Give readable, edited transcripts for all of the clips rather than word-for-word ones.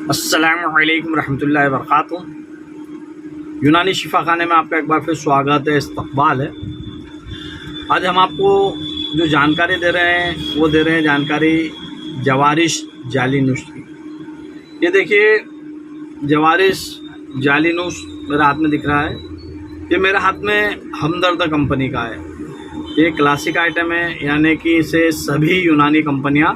अस्सलामुअलैकुम रहमतुल्लाहि व बरकातुहू। यूनानी शिफा खाने में आपका एक बार फिर स्वागत है, इस्तकबाल है। आज हम आपको जो जानकारी दे रहे हैं वो दे रहे हैं जानकारी जवारिश जालीनूस की। ये देखिए जवारिश जालीनूस मेरे हाथ में दिख रहा है। ये मेरे हाथ में हमदर्द कंपनी का है। ये क्लासिक आइटम है, यानी कि इसे सभी यूनानी कंपनियां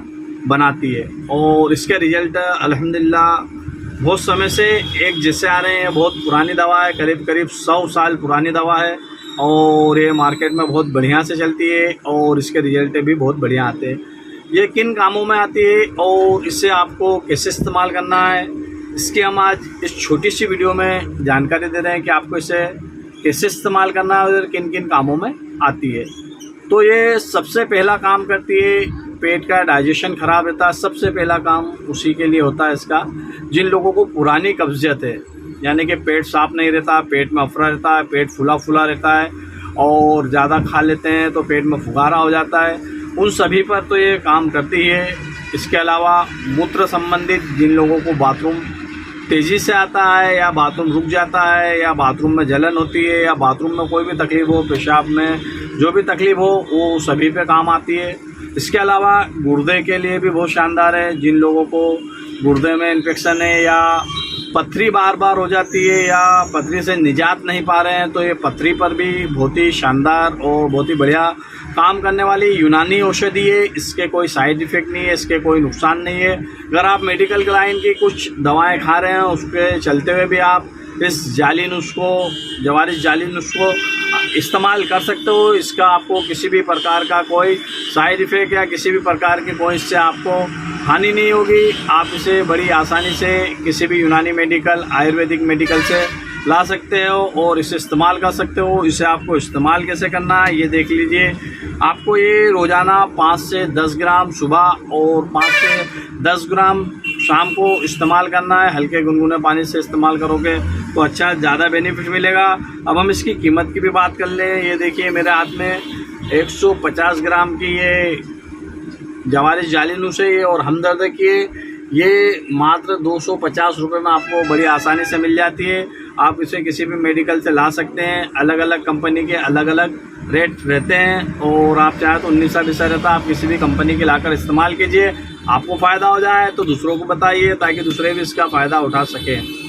बनाती है और इसके रिज़ल्ट अल्हम्दुलिल्लाह बहुत समय से एक जैसे आ रहे हैं। बहुत पुरानी दवा है, करीब 100 साल पुरानी दवा है और ये मार्केट में बहुत बढ़िया से चलती है और इसके रिज़ल्ट भी बहुत बढ़िया आते हैं। ये किन कामों में आती है और इससे आपको कैसे इस्तेमाल करना है, इसकी हम आज इस छोटी सी वीडियो में जानकारी दे रहे हैं कि आपको इसे कैसे इस्तेमाल करना है और किन किन कामों में आती है। तो ये सबसे पहला काम करती है, पेट का डाइजेशन ख़राब रहता है, सबसे पहला काम उसी के लिए होता है इसका। जिन लोगों को पुरानी कब्जियत है, यानी कि पेट साफ नहीं रहता, पेट में अफरा रहता है, पेट फूला फूला रहता है और ज़्यादा खा लेते हैं तो पेट में फुगारा हो जाता है, उन सभी पर तो ये काम करती है। इसके अलावा मूत्र संबंधित जिन लोगों को बाथरूम तेज़ी से आता है या बाथरूम रुक जाता है या बाथरूम में जलन होती है या बाथरूम में कोई भी तकलीफ़ हो, पेशाब में जो भी तकलीफ़ हो, वो सभी पे काम आती है। इसके अलावा गुर्दे के लिए भी बहुत शानदार है। जिन लोगों को गुर्दे में इन्फेक्शन है या पथरी बार बार हो जाती है या पथरी से निजात नहीं पा रहे हैं, तो ये पथरी पर भी बहुत ही शानदार और बहुत ही बढ़िया काम करने वाली यूनानी औषधि है। इसके कोई साइड इफ़ेक्ट नहीं है, इसके कोई नुकसान नहीं है। अगर आप मेडिकल लाइन की कुछ दवाएं खा रहे हैं, उसके चलते हुए भी आप इस जालीनूस को, जवारिश जालीनूस को इस्तेमाल कर सकते हो। इसका आपको किसी भी प्रकार का कोई साइड इफ़ेक्ट या किसी भी प्रकार की कोई इससे आपको हानि नहीं होगी। आप इसे बड़ी आसानी से किसी भी यूनानी मेडिकल, आयुर्वेदिक मेडिकल से ला सकते हो और इसे इस्तेमाल कर सकते हो। इसे आपको इस्तेमाल कैसे करना है ये देख लीजिए। आपको ये रोज़ाना 5 से 10 ग्राम सुबह और 5 से 10 ग्राम शाम को इस्तेमाल करना है। हल्के गुनगुने पानी से इस्तेमाल करोगे तो अच्छा ज़्यादा बेनिफिट मिलेगा। अब हम इसकी कीमत की भी बात कर लें। ये देखिए मेरे हाथ में 150 ग्राम की ये जवारिश जालीनूस है और हमदर्द की है। ये मात्र 250 रुपये में आपको बड़ी आसानी से मिल जाती है। आप इसे किसी भी मेडिकल से ला सकते हैं। अलग अलग कंपनी के अलग अलग रेट रहते हैं और आप चाहे तो 19-20 रहता है। आप किसी भी कंपनी के लाकर इस्तेमाल कीजिए। आपको फ़ायदा हो जाए तो दूसरों को बताइए ताकि दूसरे भी इसका फ़ायदा उठा सकें।